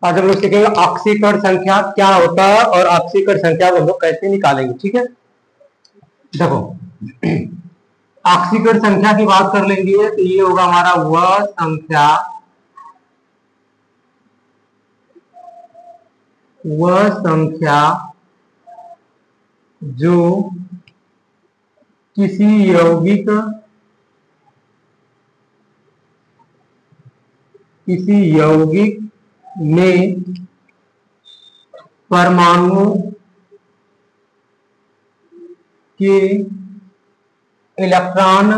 आज हम लोग सीखेंगे ऑक्सीकरण संख्या क्या होता है और ऑक्सीकरण संख्या को हम लोग कैसे निकालेंगे। ठीक है, देखो ऑक्सीकरण संख्या की बात कर लेंगे तो ये होगा हमारा वह संख्या जो किसी यौगिक में परमाणुओं के इलेक्ट्रॉन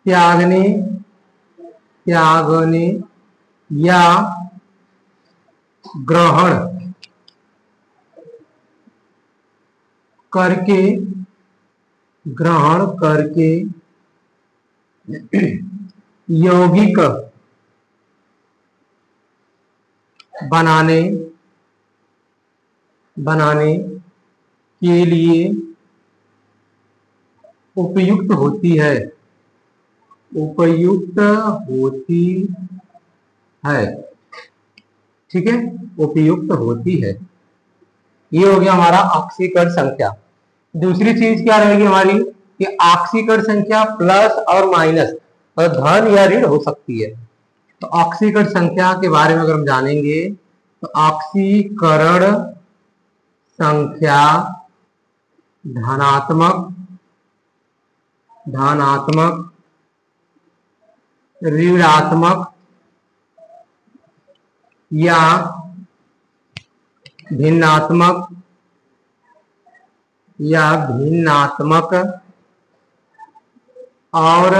त्यागने या ग्रहण करके यौगिक बनाने के लिए उपयुक्त होती है। ठीक है, उपयुक्त होती है। ये हो गया हमारा ऑक्सीकरण संख्या। दूसरी चीज क्या रहेगी हमारी कि ऑक्सीकरण संख्या प्लस और माइनस और धन या ऋण हो सकती है। तो ऑक्सीकरण संख्या के बारे में अगर हम जानेंगे तो ऑक्सीकरण संख्या धनात्मक, ऋणात्मक या भिन्नात्मक और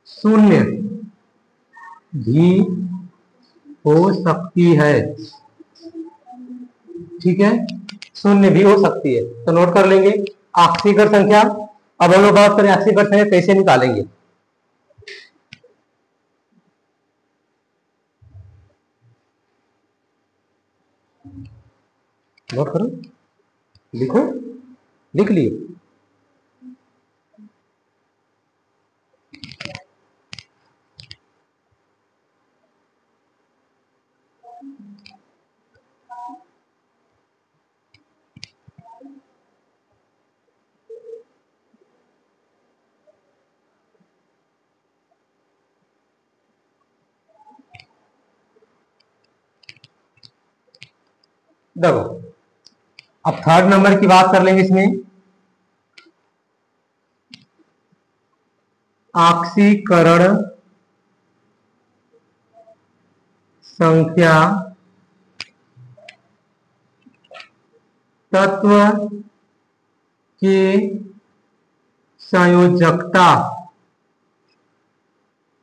शून्य भी हो सकती है। ठीक है, शून्य भी हो सकती है। तो नोट कर लेंगे ऑक्सीकरण संख्या। अब हम लोग बात करें ऑक्सीकरण संख्या कैसे निकालेंगे। नोट करो, लिखो, लिख लिए। देखो अब थर्ड नंबर की बात कर लेंगे। इसमें ऑक्सीकरण संख्या तत्व के संयोजकता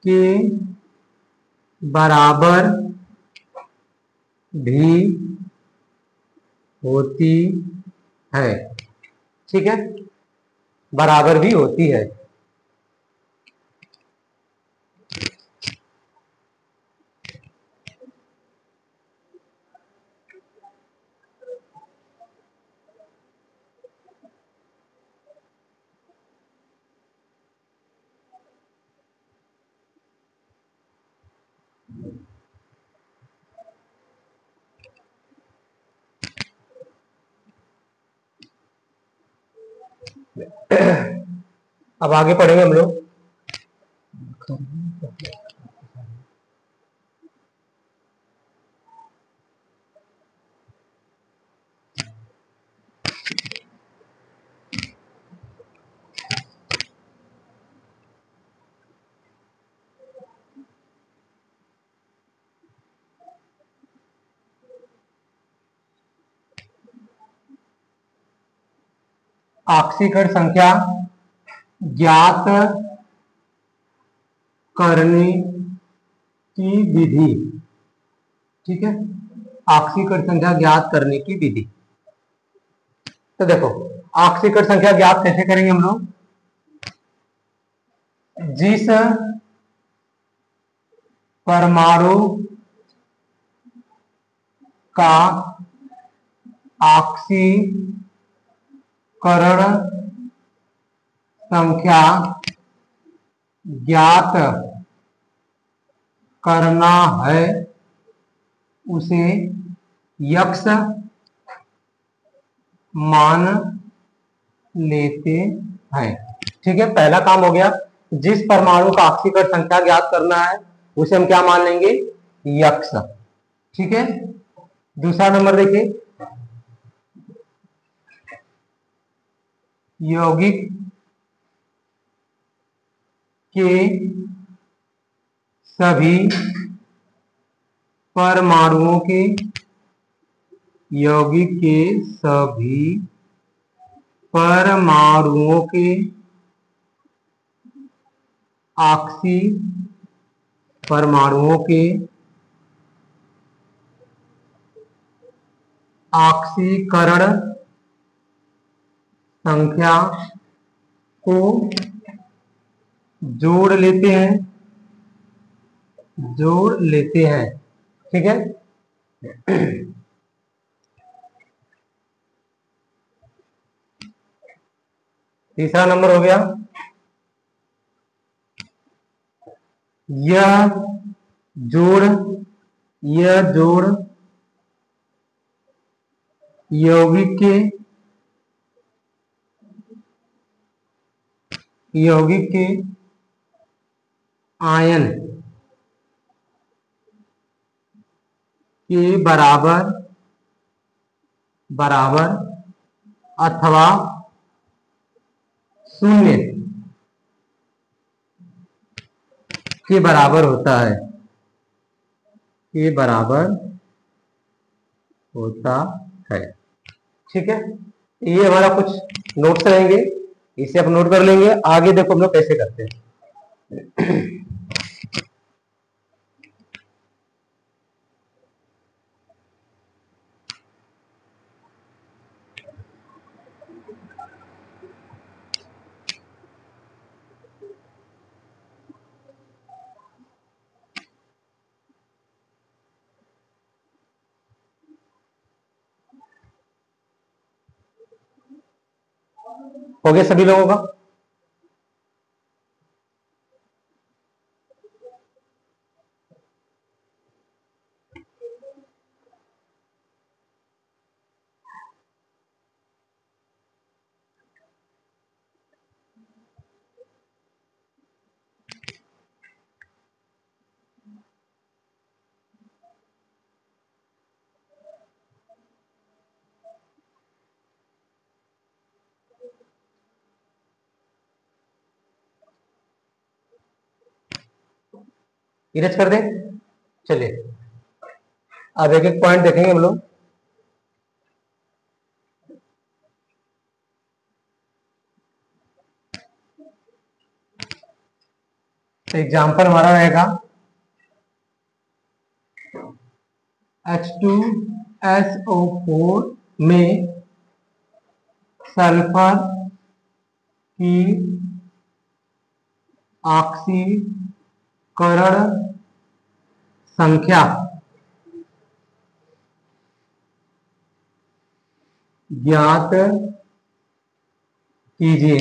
के बराबर भी होती है। ठीक है, बराबर भी होती है। अब आगे पढ़ेंगे हम लोग। ऑक्सीकरण संख्या ज्ञात करने की विधि। ठीक है, ऑक्सीकरण संख्या ज्ञात करने की विधि। तो देखो ऑक्सीकरण संख्या ज्ञात कैसे करेंगे हम लोग। जिस परमाणु का ऑक्सीकरण संख्या ज्ञात करना है उसे यक्ष मान लेते हैं। ठीक है, पहला काम हो गया। जिस परमाणु का ऑक्सीकरण संख्या ज्ञात करना है उसे हम क्या मान लेंगे, यक्ष। ठीक है, दूसरा नंबर देखिए, यौगिक के सभी परमाणुओं के, यौगिक के सभी परमाणुओं के ऑक्सी परमाणुओं के ऑक्सीकरण संख्या को जोड़ लेते हैं, जोड़ लेते हैं। ठीक है, तीसरा नंबर हो गया, यह जोड़ यौगिक के आयन के बराबर अथवा शून्य के बराबर होता है, के बराबर होता है। ठीक है, ये हमारा कुछ नोट्स रहेंगे, इसे आप नोट कर लेंगे। आगे देखो हम लोग कैसे करते हैं। हो गया सभी लोगों का? इरेज कर दें? चलिए अब एक एक पॉइंट देखेंगे हम लोग। तो एग्जाम्पल हमारा रहेगा H2SO4 में सल्फर की ऑक्सीकरण संख्या ज्ञात कीजिए।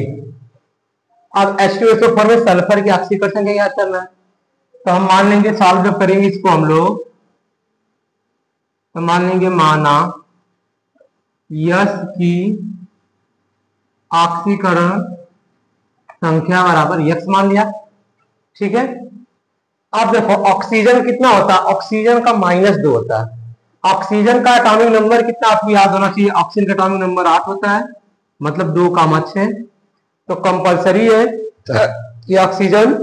अब H2SO4 में सल्फर की ऑक्सीकरण संख्या ज्ञात करना है, तो हम मान लेंगे, सॉल्व जब करेंगे इसको हम लोग, तो मान लेंगे माना यस की ऑक्सीकरण संख्या बराबर यक्स मान लिया। ठीक है, अब देखो ऑक्सीजन कितना होता है, ऑक्सीजन का -2 होता है। ऑक्सीजन का एटॉमिक नंबर कितना आपको याद होना चाहिए, ऑक्सीजन का एटॉमिक नंबर 8 होता है, मतलब 2,6। तो कंपलसरी है कि ऑक्सीजन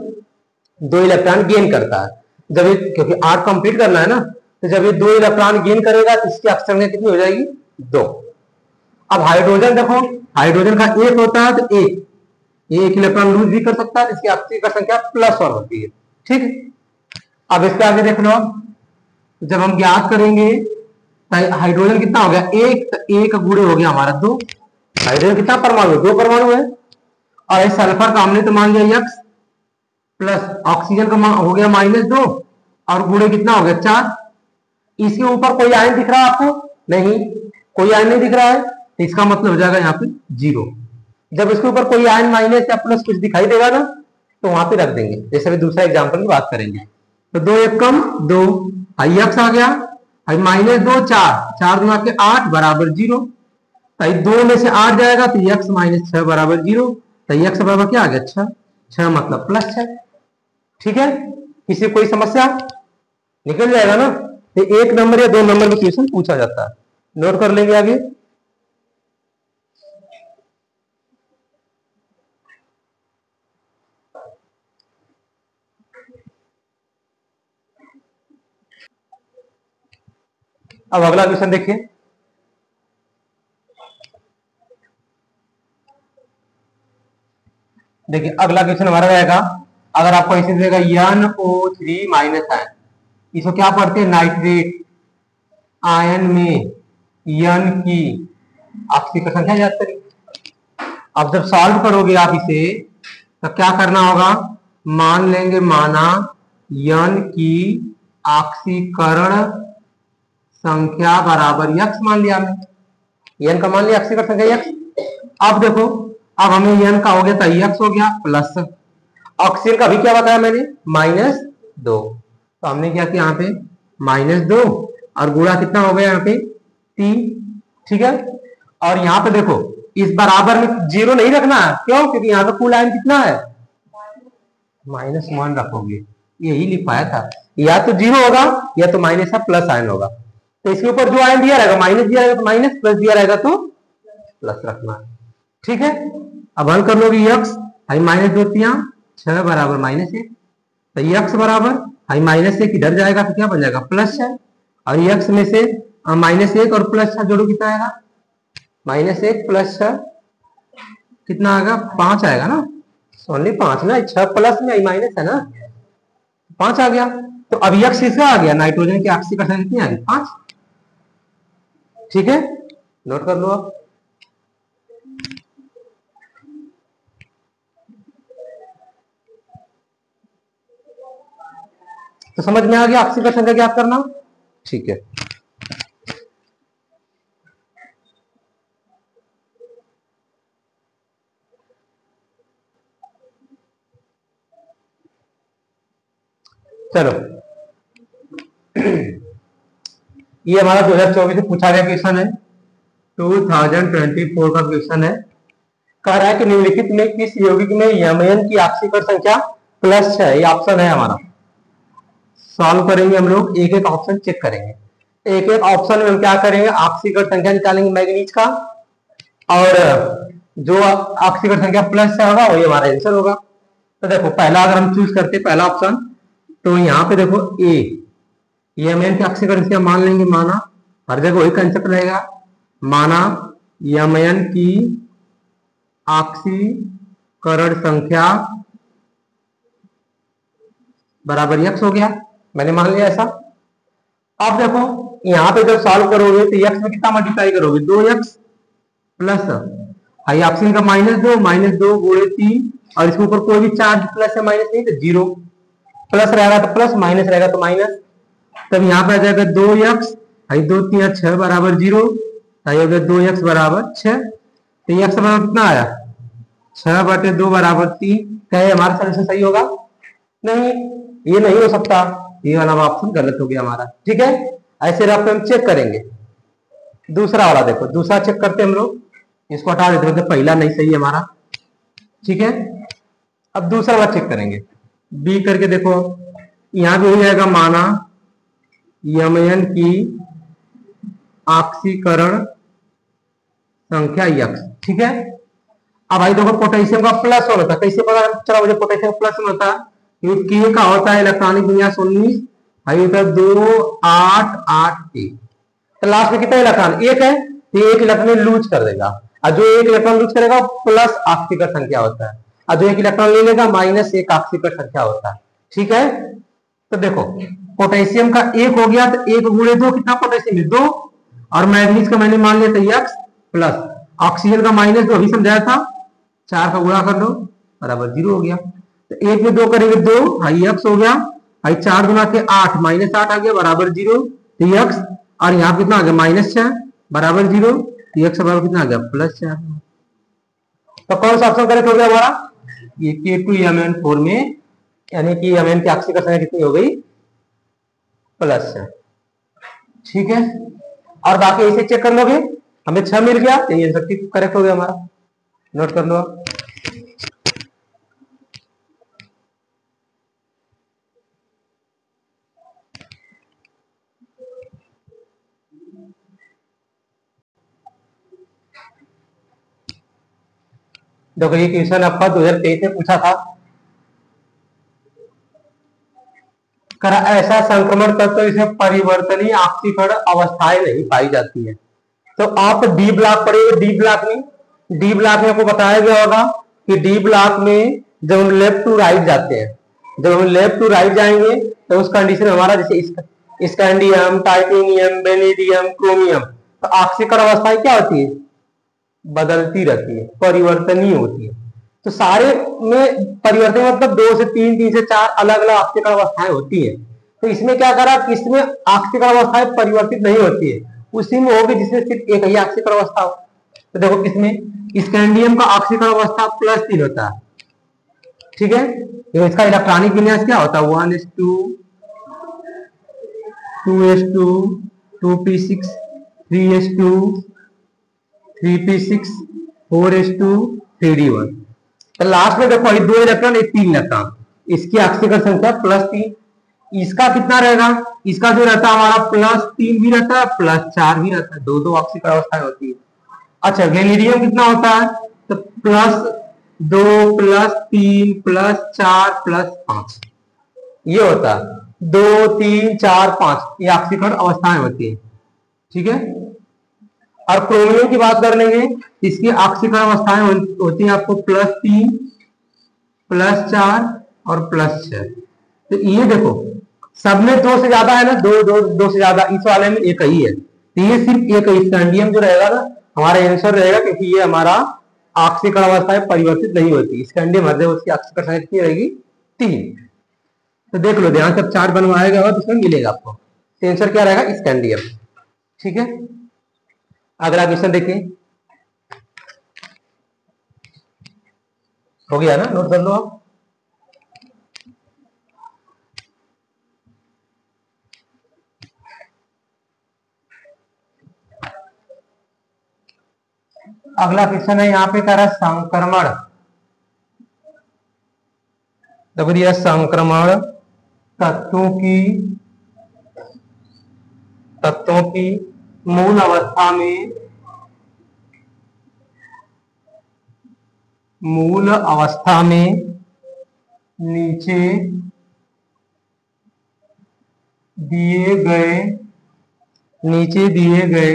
2 इलेक्ट्रॉन गेन करता है जब ये, क्योंकि 8 कंप्लीट करना है ना, तो जब ये 2 इलेक्ट्रॉन गेन करेगा तो इसकी ऑक्सीजन संख्या कितनी हो जाएगी, 2। अब हाइड्रोजन देखो, हाइड्रोजन का 1 होता है तो ये 1 इलेक्ट्रॉन लूज भी कर सकता है, इसकी ऑक्सीजन संख्या +1 होती है। ठीक, अब इसके आगे देख लो, जब हम ज्ञात करेंगे हाइड्रोजन कितना हो गया, 1, तो 1 गुणे हो गया हमारा 2। हाइड्रोजन कितना परमाणु, 2 परमाणु है, और इस सल्फर का हमने तो मान लिया यक्स, प्लस ऑक्सीजन का हो गया -2 और गुणे कितना हो गया 4। इसके ऊपर कोई आयन दिख रहा है आपको, नहीं, कोई आयन नहीं दिख रहा है, तो इसका मतलब हो जाएगा यहाँ पे 0। जब इसके ऊपर कोई आयन माइनस या प्लस कुछ दिखाई देगा ना, तो वहां पे रख देंगे। जैसे अभी दूसरा एग्जाम्पल की बात करेंगे, तो 2 एक कम 2, आई एक्स आ गया, आई माइनस 2 4, 4 दूना के 8 बराबर 0। तो 2 में से 8 जाएगा तो एक्स माइनस 6 बराबर 0। तो एक्स बराबर क्या आ गया 6, 6 मतलब प्लस 6। ठीक है, किसी कोई समस्या निकल जाएगा ना। तो 1 नंबर या 2 नंबर में क्वेश्चन पूछा जाता है, नोट कर लेंगे आगे। अब अगला क्वेश्चन देखिए, देखिए अगला क्वेश्चन हमारा रहेगा, अगर आपको ऐसे देगा NO3 माइनस आयन, इसको क्या पढ़ते हैं नाइट्रेट आयन में यन की ऑक्सीकरण संख्या याद करिए। अब जब सॉल्व करोगे आप इसे तो क्या करना होगा, मान लेंगे माना यन की ऑक्सीकरण संख्या बराबर यक्स मान लिया हमने, यन का मान लिया ऑक्सीकरण संख्या यक्स। अब देखो, अब हमें यन का हो गया था यक्स हो गया प्लस ऑक्सीजन का भी क्या बताया मैंने -2, तो हमने क्या किया यहाँ पे -2 और गुणा कितना हो गया यहाँ पे 3। ठीक है, और यहाँ पे देखो इस बराबर में 0 नहीं रखना है, क्यों, क्योंकि यहाँ पे कुल आयन कितना है -1 रखोगे, यही लिखवाया था, या तो 0 होगा या तो माइनस या प्लस आयन होगा। तो इसके ऊपर जो आयन दिया रहेगा माइनस दिया रहेगा तो माइनस, प्लस दिया रहेगा तो प्लस रखना है। ठीक है, अब हल कर लोगे यक्स आई -2 6 बराबर -1, तो यक्स बराबर आई -1 इधर जाएगा तो क्या बन जाएगा +6, और यक्स में से -1 और +6 जोड़ो कितना आएगा -1 + 6 कितना आएगा 5 आएगा ना, ओनली 5 ना, 6 प्लस में आई माइनस है ना, 5 आ गया। तो अब यक्स किसका आ गया, नाइट्रोजन की ऑक्सीकरण संख्या कितनी आ गई 5। ठीक है, नोट कर लो आप। तो समझ में आ गया ऑक्सीकरण संख्या ज्ञात करना। ठीक है, चलो ये हमारा 2024 में पूछा गया क्वेश्चन है, 2024 का क्वेश्चन है। कह रहा है कि निम्नलिखित में किस यौगिक में यमन की ऑक्सीकरण संख्या +6 है, ये ऑप्शन है हमारा। सॉल्व करेंगे हम लोग, एक एक ऑप्शन चेक करेंगे, एक एक ऑप्शन में हम क्या करेंगे ऑक्सीकरण संख्या निकालेंगे मैग्नीज का, और जो ऑक्सीकरण संख्या +6 होगा वही हमारा आंसर होगा। तो देखो पहला अगर हम चूज करते पहला ऑप्शन, तो यहाँ पे देखो ए यमन की ऑक्सीकरण संख्या मान लेंगे, माना हर जगह वही कंसेप्ट रहेगा, माना यमन की ऑक्सीकरण संख्या बराबर यक्स हो गया, मैंने मान लिया ऐसा। अब देखो यहाँ पे जब सॉल्व करोगे तो यक्स में कितना मल्टीप्लाई करोगे 2x प्लस हाई ऑक्सीजन का -2 गुणे 3, और इसके ऊपर कोई भी चार्ज प्लस या माइनस नहीं तो 0, प्लस रहेगा तो प्लस, माइनस रहेगा तो माइनस। तब यहाँ पे आ जाएगा 2x, हाई 2 3 6 बराबर 0, हाई हो गया 2x बराबर 6। तो x बराबर कितना आया 6/2 बराबर 3। क्या हमारा सॉल्यूशन सही होगा, नहीं ये नहीं हो सकता, ये वाला ऑप्शन गलत हो गया हमारा। ठीक है, ऐसे रफ हम चेक करेंगे। दूसरा वाला देखो, दूसरा चेक करते हम लोग, इसको हटा देते, मतलब पहला नहीं सही है हमारा। ठीक है, अब दूसरा वाला चेक करेंगे, बी करके देखो, यहां भी हो जाएगा माना यमन की ऑक्सीकरण संख्या यक्स। ठीक है, अब भाई देखो पोटेशियम का प्लस होना था, कैसे पता चला मुझे पोटेशियम प्लस होना था, के का होता है इलेक्ट्रॉनिक विन्यास 19, हाई होता है 2 8 8 3, तो लास्ट में कितना इलेक्ट्रॉन एक है, तो एक इलेक्ट्रॉन लूज कर देगा, और जो एक इलेक्ट्रॉन लूज करेगा प्लस ऑक्सीकरण संख्या होता है, और जो एक इलेक्ट्रॉन ले लेगा -1 ऑक्सीकरण संख्या होता है। ठीक है, तो देखो पोटेशियम का 1 हो गया, तो 1 गुणे 2 कितना पोटेशियम है 2, और मैग्नीज का मैंने मान लिया था यक्स प्लस ऑक्सीजन का -2 अभी समझाया था, 4 का गुणा कर लो बराबर 0 हो गया। तो 1 में 2 करेंगे 2, हाई यक्स हो गया, हाई 4 गुना के 8 -8 आ गया बराबर 0, तो यक्स, और यहाँ कितना आ गया -6 बराबर 0, तो यक्स बराबर कितना आ गया +4। तो कौन सा ऑप्शन करेक्ट हो गया हमारा ये K2Mn4 में, यानी कि Mn की आक्सीकरण संख्या कितनी हो गई, प्लस है। ठीक है, और बाकी ऐसे चेक कर लोगे, हमें 6 मिल गया, ये आंसर करेक्ट हो गया हमारा, नोट कर लो आप। देखो ये क्वेश्चन आपका 2023 में पूछा था, करा ऐसा संक्रमण तत्व इसमें परिवर्तनीय आक्सीकरण अवस्थाएं नहीं पाई जाती है। तो आप डी ब्लॉक पढ़ेंगे, डी ब्लॉक में, डी ब्लॉक में आपको बताया गया होगा कि डी ब्लॉक में जब हम लेफ्ट टू राइट जाते हैं, जब हम लेफ्ट टू राइट जाएंगे तो उस कंडीशन हमारा जैसे स्कैंडियम, टाइटेनियम, वेनेडियम, क्रोमियम, तो आक्सीकरण अवस्थाएं क्या होती है, बदलती रहती है, परिवर्तनीय होती है। तो सारे में परिवर्तन मतलब 2 से 3, 3 से 4 अलग अलग आक्सीकरण अवस्थाएं होती है। तो इसमें क्या करा, किसमें आक्सीकरण अवस्थाएं परिवर्तित नहीं होती है, उसी में होगी जिसमें सिर्फ एक ही आक्सीकरण अवस्था हो। तो देखो किसमें, स्कैंडियम का आक्सीकरण अवस्था +3 होता है। ठीक है, तो इसका इलेक्ट्रॉनिक विन्यास क्या होता है, 1s2, 2s2, 2p6, 3s2, 3p6, 4s2, 3d1। तो लास्ट में देखो 2 इलेक्ट्रॉन, 1 3 इलेक्ट्रॉन, इसकी आक्सीकरण संख्या +3। इसका कितना रहेगा, इसका जो रहता है हमारा +3 भी रहता है, +4 भी रहता है, दो आक्सीकरण अवस्थाएं होती है। अच्छा, वेनेडियम कितना होता है, तो +2, +3, +4, +5, ये होता है 2 3 4 5, ये आक्सीकरण अवस्थाएं होती है। ठीक है, और क्रोमियम की बात कर लेंगे, इसकी आक्सीकरण अवस्थाएं होती है आपको +3, +4 और +6। तो ये देखो सब में 2 से ज्यादा है ना, 2 से ज्यादा, इस वाले में एक ही है, तो ये सिर्फ एक स्कैंडियम जो रहेगा ना हमारा आंसर रहेगा, क्योंकि ये हमारा आक्सीकरण अवस्थाएं परिवर्तित नहीं होती। स्कैंडियम हर जगह उसकी आक्सीकरण संख्या कितनी रहेगी, 3। तो देख लो ध्यान से, चार्ट बनवाएगा और उसमें मिलेगा आपको, आंसर क्या रहेगा, स्कैंडियम। ठीक है, अगला क्वेश्चन देखिए, हो गया ना, नोट कर लो आप। अगला क्वेश्चन है यहाँ पे कह रहा है संक्रमण। देखो दिया संक्रमण तत्वों की मूल अवस्था में नीचे दिए गए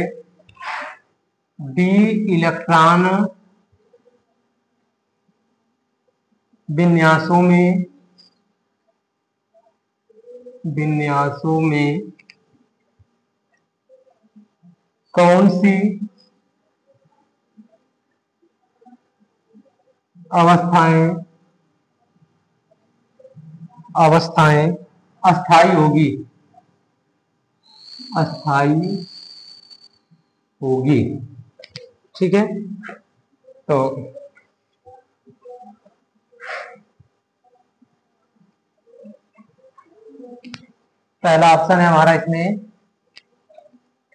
डी इलेक्ट्रॉन विन्यासों में कौन सी अवस्थाएं अस्थाई होगी। ठीक है, तो पहला ऑप्शन है हमारा इसमें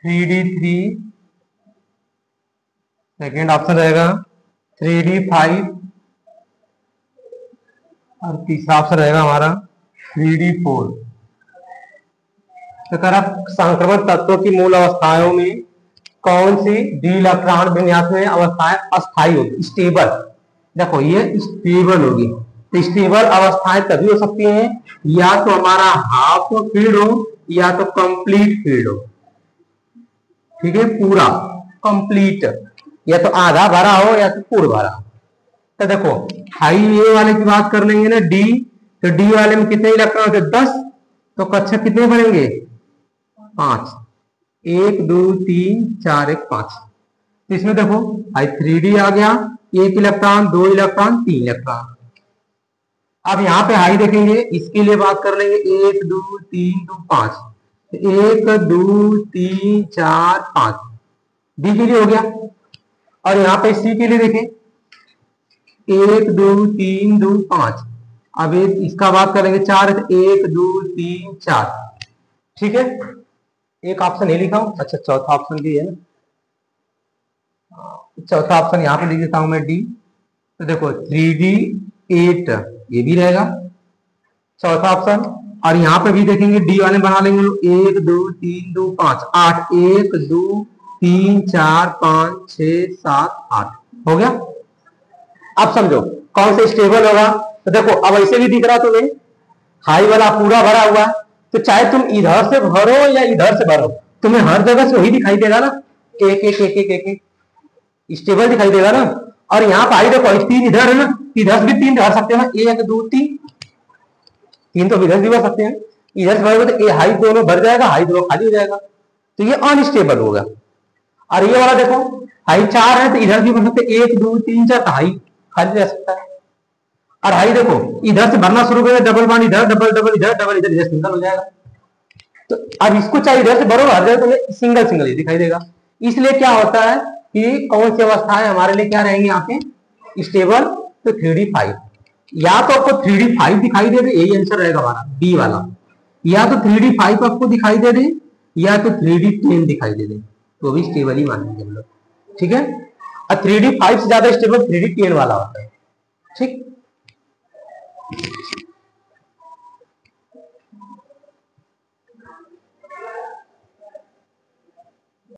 3d3, सेकेंड ऑप्शन रहेगा 3d5 और तीसरा ऑप्शन रहेगा हमारा 3d4। तो कह संक्रमण तत्वों की मूल अवस्थाओं में कौन सी डी इलेक्ट्रॉन विन्यास में अवस्थाएं अस्थाई होगी, स्टेबल। देखो ये स्टेबल होगी, तो स्टेबल अवस्थाएं तभी हो सकती हैं या तो हमारा हाफ फील्ड हो या तो कंप्लीट फील्ड हो। ठीक है, पूरा कंप्लीट, या तो आधा भरा हो या तो पूर्ण भरा। तो देखो हाई ए वाले की बात कर लेंगे ना, डी, तो डी वाले में कितने इलेक्ट्रॉन होते हैं, 10, तो कक्षक कितने बनेंगे, 5, 1 2 3 4 1 5। तो इसमें देखो आई 3d आ गया, 1 इलेक्ट्रॉन, 2 इलेक्ट्रॉन, 3 इलेक्ट्रॉन। अब यहाँ पे हाई देखेंगे, इसके लिए बात कर लेंगे 1 2 3 2 5, 1 2 3 4 5, डी के लिए हो गया। और यहाँ पे सी के लिए देखें, 1 2 3 2 5। अब इसका बात करेंगे 4 है तो 1 2 3 4। ठीक है, एक ऑप्शन ये लिखा हूं। अच्छा चौथा ऑप्शन भी है ना, चौथा ऑप्शन यहाँ पे लिख देता हूं मैं डी। तो देखो 3D 8 ये भी रहेगा चौथा ऑप्शन। और यहाँ पे भी देखेंगे डी वाले बना लेंगे 1 2 3 2 5 8 1 2 3 4 5 6 7 8 हो गया। अब समझो कौन से स्टेबल होगा। तो देखो अब ऐसे भी दिख रहा तुम्हें हाई वाला पूरा भरा हुआ, तो चाहे तुम इधर से भरो या इधर से भरो तुम्हें हर जगह से वही दिखाई देगा ना, एक एक एक एक एक, एक स्टेबल दिखाई देगा ना। और यहाँ पे आई देखो 3 इधर है ना, इधर भी 3 भर सकते हैं ना, 1 2 3 3 तो इधर भी भर सकते हैं। इधर से भरोगे तो हाई दोनों भर जाएगा, हाई दोनों खाली हो जाएगा, तो ये अनस्टेबल होगा। और ये वाला देखो हाई 4 है तो इधर भी भर सकते 1 2 3 4 हाई खाली रह सकता है। और हाई देखो इधर से भरना शुरू करें डबल वन इधर डबल डबल इधर डबल इधर इधर सिंगल हो जाएगा। तो अब इसको चाहे इधर से भरो हर जगह तुम्हें सिंगल सिंगल ही दिखाई देगा। इसलिए क्या होता है कि कौन सी अवस्थाएं हमारे लिए क्या रहेंगी यहाँ पे स्टेबल, तो 3D5। या तो आपको 3D5 दिखाई दे दे, यही आंसर रहेगा हमारा बी वाला। या तो 3D5 आपको दिखाई दे दे या तो 3D10 दिखाई दे दे, तो भी स्टेबल ही मानेंगे हम लोग। ठीक है, और 3D5 से ज्यादा स्टेबल 3D10 वाला होता है। ठीक।